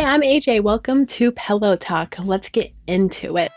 Hi, I'm AJ. Welcome to Pillow Talk. Let's get into it.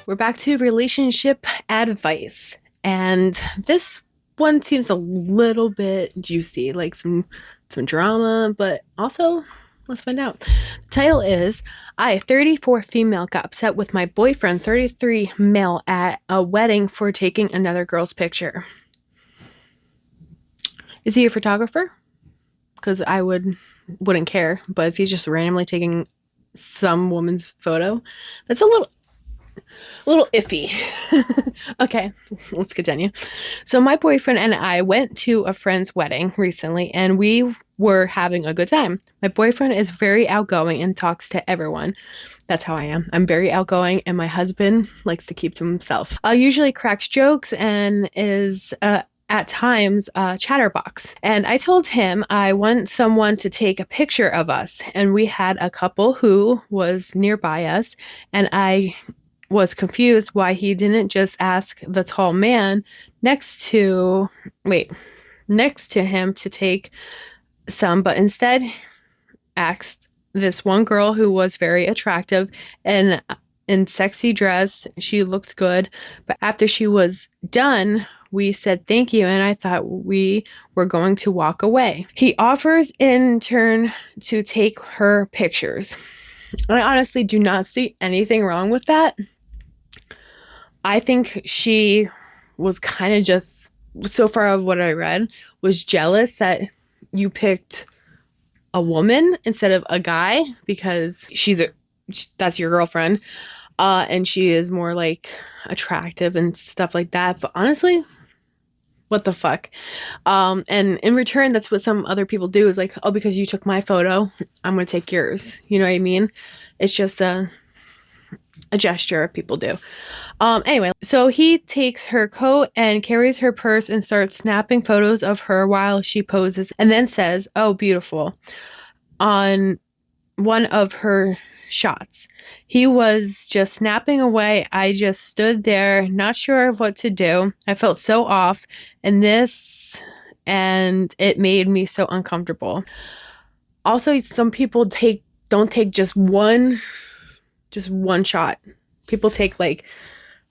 We're back to relationship advice. And this one seems a little bit juicy, like some drama, but also let's find out. The title is I, 34 female, got upset with my boyfriend, 33 male, at a wedding for taking another girl's picture. Is he a photographer? Because I wouldn't care, but if he's just randomly taking some woman's photo, that's a little iffy. Okay, let's continue. So my boyfriend and I went to a friend's wedding recently, and we were having a good time. My boyfriend is very outgoing and talks to everyone. That's how I am. I'm very outgoing, and my husband likes to keep to himself. Usually cracks jokes and is at times a chatterbox. And I told him I want someone to take a picture of us. And we had a couple who was nearby us, and I was confused why he didn't just ask the tall man next to him to take some, but instead asked this one girl who was very attractive and in sexy dress. She looked good, but after she was done, we said thank you, and I thought we were going to walk away. He offers in turn to take her pictures. I honestly do not see anything wrong with that. I think she was kind of just, so far of what I read, was jealous that you picked a woman instead of a guy because that's your girlfriend. And she is more like attractive and stuff like that. But honestly, what the fuck? And in return, that's what some other people do is like, oh, because you took my photo, I'm gonna take yours. You know what I mean? It's just a gesture people do. Anyway, so he takes her coat and carries her purse and starts snapping photos of her while she poses and then says, "Oh, beautiful," on one of her shots. He was just snapping away. I just stood there, not sure of what to do. I felt so off, and it made me so uncomfortable. Also, some people don't take just one shot. People take like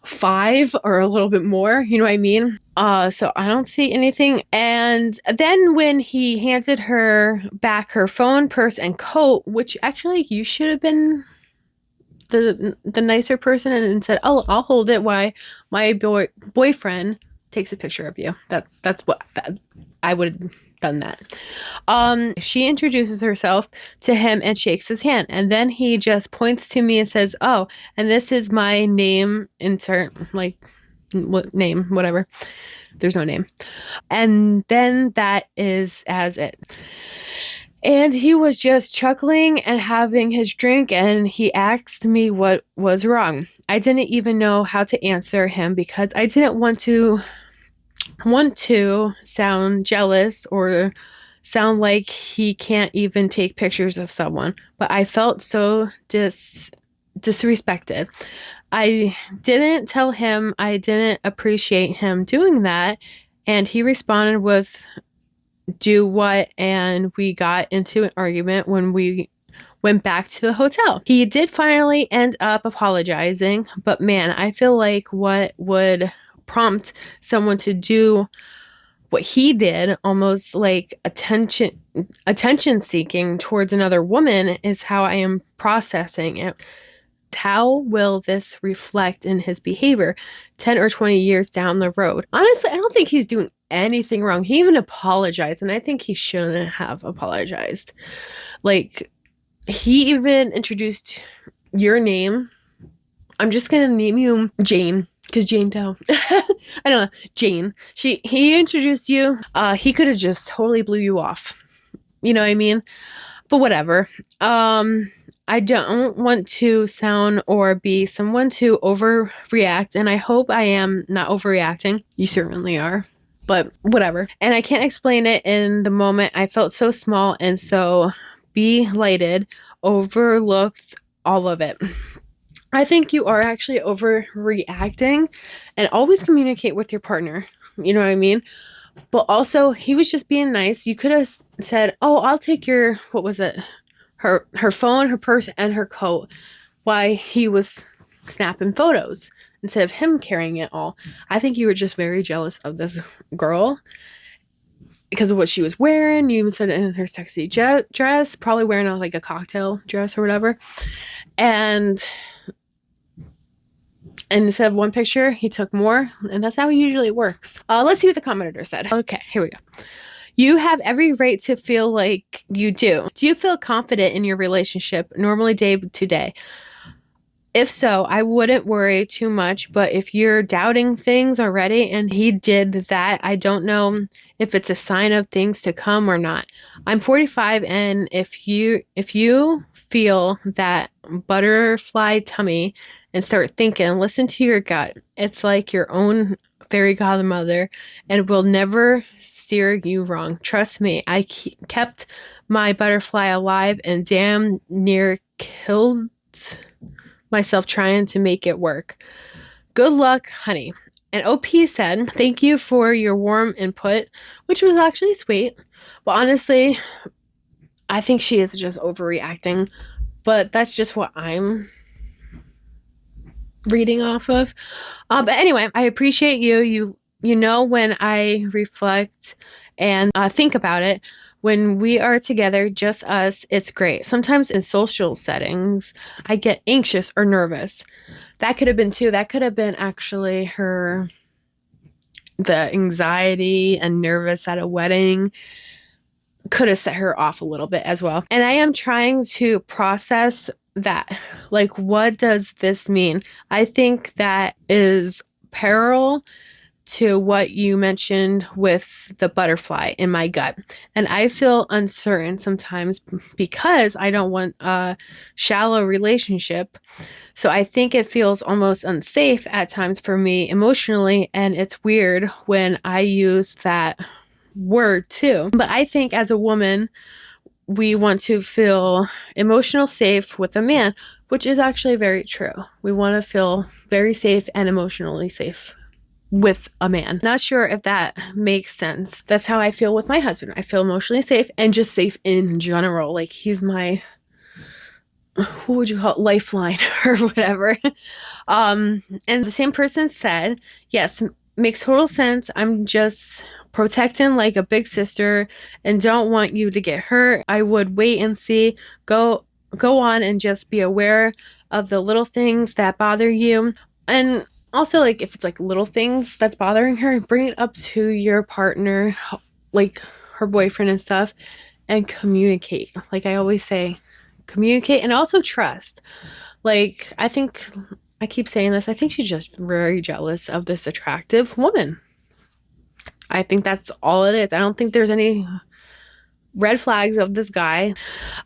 5 or a little bit more, you know what I mean? So I don't see anything. And then when he handed her back her phone, purse, and coat, which actually you should have been the nicer person and said, "Oh, I'll hold it while my boyfriend takes a picture of you." That's what I would have done that. She introduces herself to him and shakes his hand, and then he just points to me and says, "Oh, and this is my name," insert like what name, whatever. There's no name. And then that is as it. And he was just chuckling and having his drink, and he asked me what was wrong. I didn't even know how to answer him because I didn't want to sound jealous or sound like he can't even take pictures of someone. But I felt so disrespected. I didn't tell him I didn't appreciate him doing that, and he responded with, "Do what?" And we got into an argument when we went back to the hotel. He did finally end up apologizing, but man, I feel like what would prompt someone to do what he did, almost like attention seeking towards another woman, is how I am processing it. How will this reflect in his behavior 10 or 20 years down the road? Honestly, I don't think he's doing anything wrong. He even apologized, and I think he shouldn't have apologized. Like, he even introduced your name. I'm just gonna name you Jane, because Jane Doe. I don't know, Jane. He introduced you. He could have just totally blew you off. You know what I mean? But whatever. I don't want to sound or be someone to overreact, and I hope I am not overreacting. You certainly are, but whatever. And I can't explain it in the moment. I felt so small and so belighted, overlooked, all of it. I think you are actually overreacting, and always communicate with your partner. You know what I mean? But also, he was just being nice. You could have said, "Oh, I'll take your what was it? Her phone, her purse, and her coat." Why he was snapping photos instead of him carrying it all. I think you were just very jealous of this girl because of what she was wearing. You even said it in her sexy dress, probably wearing like a cocktail dress or whatever. And instead of one picture, he took more, and that's how it usually works. Let's see what the commenter said. Okay, here we go. You have every right to feel like you do. Do you feel confident in your relationship normally day to day? If so, I wouldn't worry too much, but if you're doubting things already and he did that, I don't know if it's a sign of things to come or not. I'm 45 and if you feel that butterfly tummy and start thinking, listen to your gut. It's like your own fairy godmother and will never steer you wrong. Trust me, I kept my butterfly alive and damn near killed myself trying to make it work. Good luck, honey. And OP said, thank you for your warm input, which was actually sweet. But honestly, I think she is just overreacting. But that's just what I'm reading off of. But anyway, I appreciate you. You know, when I reflect and think about it, when we are together, just us, it's great. Sometimes in social settings, I get anxious or nervous. That could have been too. That could have been actually the anxiety and nervous at a wedding could have set her off a little bit as well. And I am trying to process that. Like, what does this mean? I think that is parallel to what you mentioned with the butterfly in my gut. And I feel uncertain sometimes because I don't want a shallow relationship. So I think it feels almost unsafe at times for me emotionally. And it's weird when I use that word too. But I think as a woman, we want to feel emotional safe with a man, which is actually very true. We want to feel very safe and emotionally safe with a man. Not sure if that makes sense. That's how I feel with my husband. I feel emotionally safe and just safe in general. Like he's my, who would you call it, lifeline or whatever. And the same person said, yes, makes total sense. I'm just protecting like a big sister and don't want you to get hurt. I would wait and see. Go on and just be aware of the little things that bother you. And also, like, if it's like little things that's bothering her, bring it up to your partner, like her boyfriend and stuff, and communicate. Like I always say, communicate and also trust. Like, I keep saying this, I think she's just very jealous of this attractive woman. I think that's all it is. I don't think there's any red flags of this guy.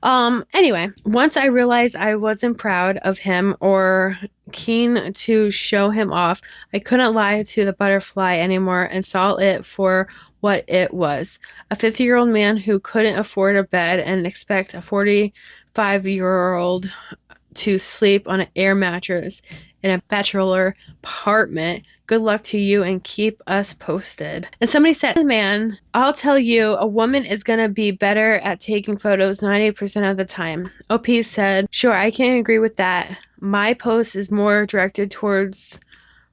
Anyway, once I realized I wasn't proud of him or keen to show him off, I couldn't lie to the butterfly anymore and saw it for what it was. A 50-year-old man who couldn't afford a bed and expect a 45-year-old to sleep on an air mattress in a bachelor apartment. Good luck to you and keep us posted. And somebody said, man, I'll tell you, a woman is going to be better at taking photos 90% of the time. OP said, sure, I can agree with that. My post is more directed towards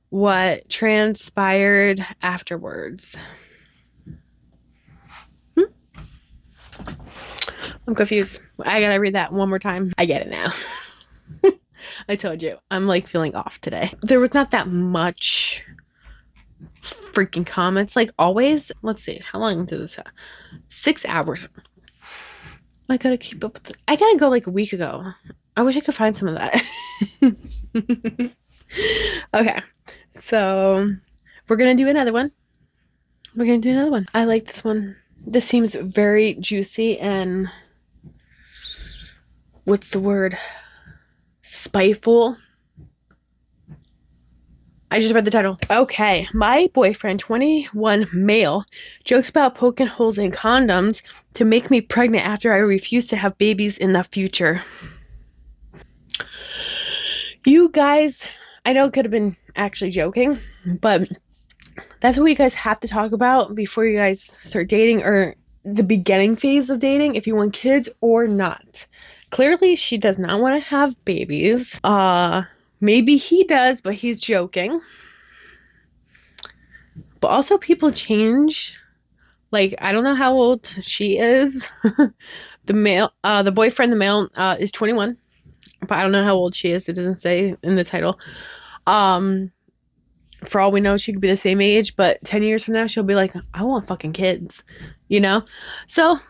what transpired afterwards. I'm confused. I gotta read that one more time. I get it now. I told you, I'm like feeling off today. There was not that much freaking comments, like always. Let's see, how long did this have? 6 hours. I gotta keep up with I gotta go like a week ago. I wish I could find some of that. Okay, so we're gonna do another one. I like this one. This seems very juicy and what's the word? Spiteful. I just read the title. Okay. My boyfriend, 21 male, jokes about poking holes in condoms to make me pregnant after I refuse to have babies in the future. You guys, I know it could have been actually joking, but That's what you guys have to talk about before you guys start dating, or the beginning phase of dating, if you want kids or not. Clearly, she does not want to have babies. Maybe he does, but he's joking. But also, people change. Like, I don't know how old she is. The boyfriend, the male, is 21, but I don't know how old she is. It doesn't say in the title. Um, for all we know, she could be the same age, but 10 years from now, she'll be like, I want fucking kids, you know? So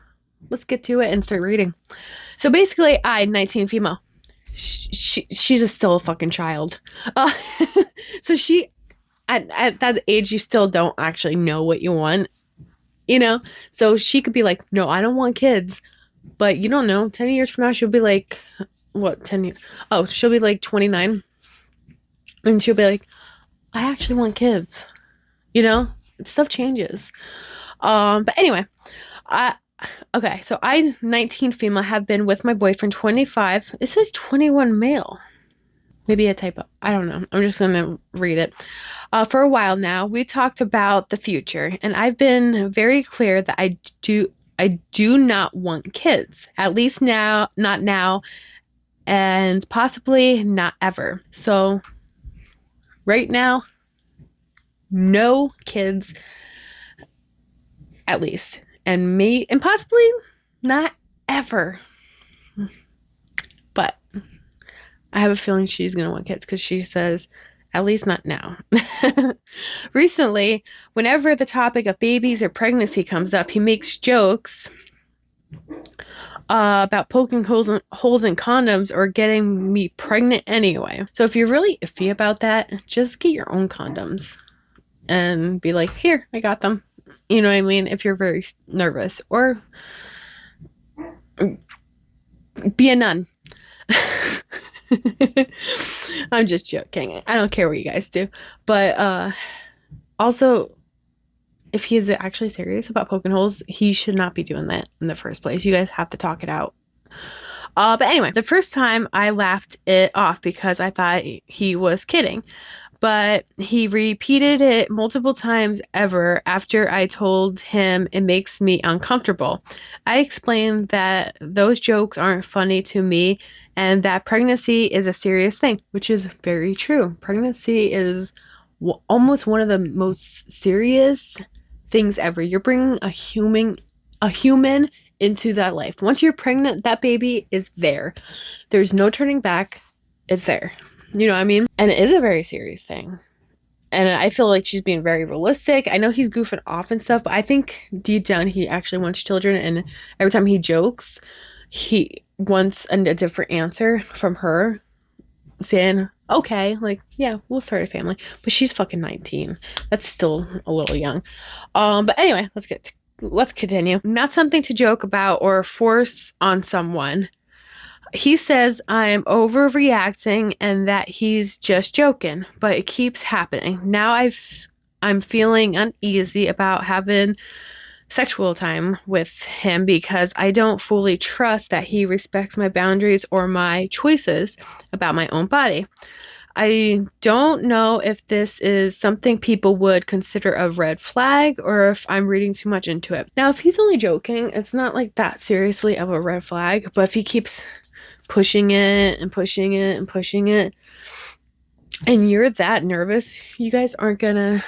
let's get to it and start reading. So basically, 19 female. She's still a fucking child. Uh, so she, at that age, you still don't actually know what you want, you know? So she could be like, no, I don't want kids. But you don't know. 10 years from now, she'll be like, what, 10 years? Oh, she'll be like 29. And she'll be like, I actually want kids. You know, stuff changes. But anyway, I okay, so 19 female, have been with my boyfriend 25. It says 21 male. Maybe a typo. I don't know. I'm just gonna read it. For a while now, we talked about the future, and I've been very clear that I do not want kids. At least now, not now, and possibly not ever. So right now, no kids, at least, and possibly not ever. But I have a feeling she's gonna want kids because she says, at least not now. Recently, whenever the topic of babies or pregnancy comes up, he makes jokes about poking holes in condoms or getting me pregnant anyway. So if you're really iffy about that, just get your own condoms and be like, here, I got them. You know what I mean? If you're very nervous, or be a nun. I'm just joking. I don't care what you guys do. But also, if he is actually serious about poking holes, he should not be doing that in the first place. You guys have to talk it out. But anyway, the first time I laughed it off because I thought he was kidding. But he repeated it multiple times ever after I told him it makes me uncomfortable. I explained that those jokes aren't funny to me and that pregnancy is a serious thing, which is very true. Pregnancy is almost one of the most serious things ever. You're bringing a human into that life. Once you're pregnant, that baby is there. There's no turning back. It's there. You know what I mean? And it is a very serious thing. And I feel like she's being very realistic. I know he's goofing off and stuff, but I think deep down he actually wants children. And every time he jokes, he wants a different answer from her, saying, okay, like, yeah, we'll start a family. But she's fucking 19. That's still a little young. But anyway, let's continue. Not something to joke about or force on someone. He says I'm overreacting and that he's just joking, but it keeps happening. Now I'm feeling uneasy about having sexual time with him because I don't fully trust that he respects my boundaries or my choices about my own body. I don't know if this is something people would consider a red flag or if I'm reading too much into it. Now, if he's only joking, it's not like that seriously of a red flag, but if he keeps pushing it and pushing it and pushing it, and you're that nervous, you guys are gonna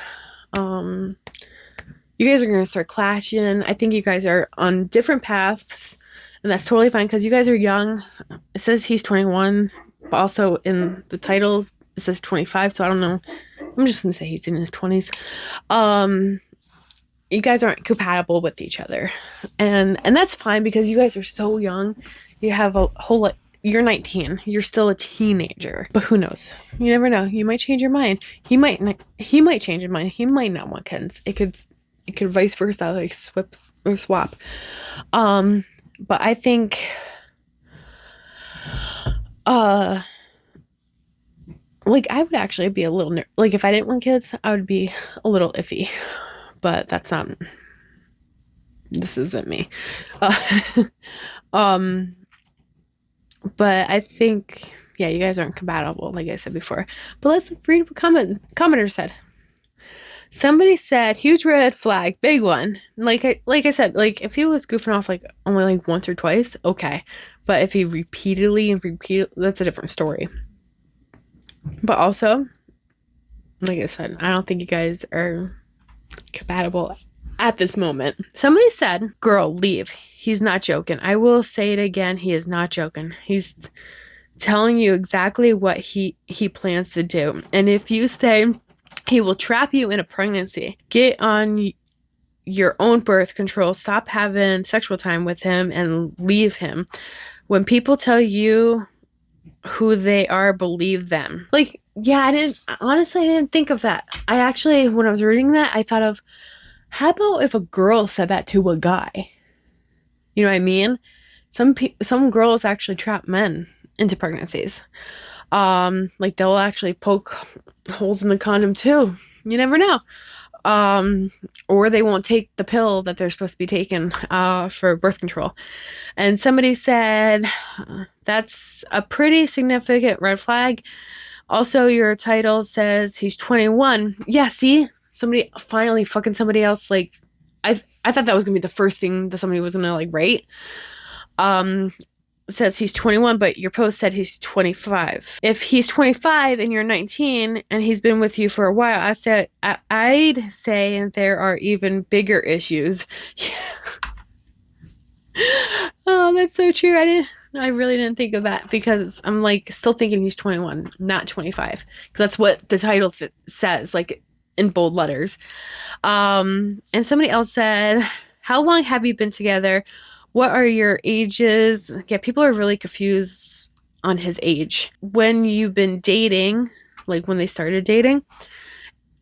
start clashing. I think you guys are on different paths, and that's totally fine because you guys are young. It says he's 21, but also in the title it says 25, so I don't know. I'm just gonna say he's in his 20s. You guys aren't compatible with each other, and that's fine because you guys are so young. You have a whole lot. You're 19. You're still a teenager. But who knows? You never know. You might change your mind. He might change his mind. He might not want kids. It could vice versa, like swap. But I think like I would actually be a little like if I didn't want kids, I would be a little iffy. But this isn't me. But I think, yeah, you guys aren't compatible, like I said before. But let's read what commenter said. Somebody said huge red flag, big one. Like I said, like if he was goofing off like only like once or twice, okay. But if he repeatedly and repeat, that's a different story. But also, like I said, I don't think you guys are compatible at this moment. Somebody said, "Girl, leave. He's not joking." I will say it again. He is not joking. He's telling you exactly what he plans to do. And if you stay, he will trap you in a pregnancy. Get on your own birth control. Stop having sexual time with him and leave him. When people tell you who they are, believe them. Like, yeah, I didn't think of that. I actually, when I was reading that, I thought of, how about if a girl said that to a guy? You know what I mean? Some girls actually trap men into pregnancies. Like they'll actually poke holes in the condom too. You never know. Or they won't take the pill that they're supposed to be taking for birth control. And somebody said that's a pretty significant red flag. Also, your title says he's 21. Yeah, see? Somebody finally fucking somebody else. Like, I thought that was gonna be the first thing that somebody was gonna like rate. Says he's 21, but your post said he's 25. If he's 25 and you're 19 and he's been with you for a while, I'd say there are even bigger issues. Oh, that's so true. I really didn't think of that because I'm like still thinking he's 21, not 25, because that's what the title says, like in bold letters. And somebody else said, "How long have you been together? What are your ages?" Yeah, people are really confused on his age. When you've been dating, like when they started dating,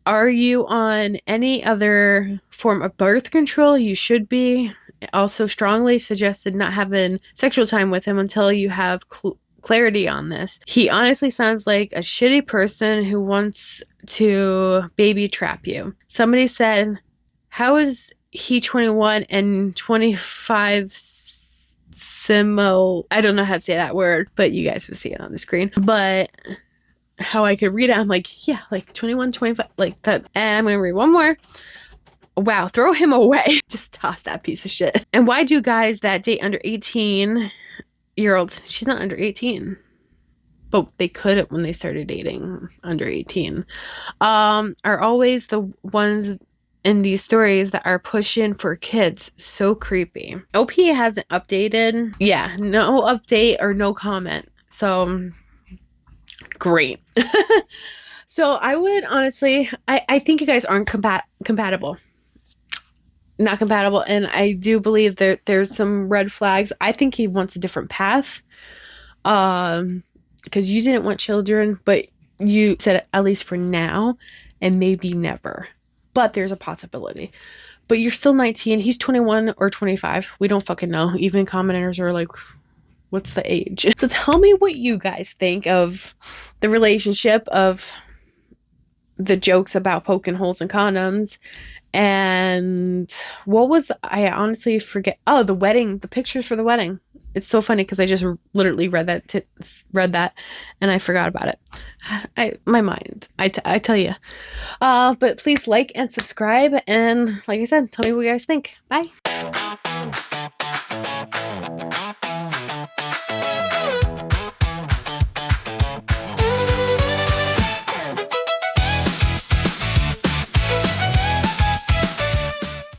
are you on any other form of birth control? You should be. Also strongly suggested not having sexual time with him until you have clarity on this. He honestly sounds like a shitty person who wants to baby trap you. Somebody said, "How is he 21 and 25 simo?" I don't know how to say that word, but you guys will see it on the screen. But how I could read it, I'm like, yeah, like 21, 25, like that. And I'm going to read one more. Wow, throw him away. Just toss that piece of shit. And why do guys that date under 18-year-olds, she's not under 18, but they could when they started dating under 18, are always the ones in these stories that are pushing for kids. So creepy. OP hasn't updated. Yeah, no update or no comment. So great. So I would honestly, I think you guys aren't compatible. Not compatible, and I do believe there's some red flags. I think he wants a different path. Because you didn't want children, but you said at least for now and maybe never. But there's a possibility. But you're still 19. He's 21 or 25. We don't fucking know. Even commenters are like, what's the age? So tell me what you guys think of the relationship, of the jokes about poking holes in condoms. And what was I honestly forget. Oh, the wedding, the pictures for the wedding. It's so funny because I just literally read that and I forgot about it. My mind, I tell you. But please like and subscribe, and like I said, tell me what you guys think. Bye.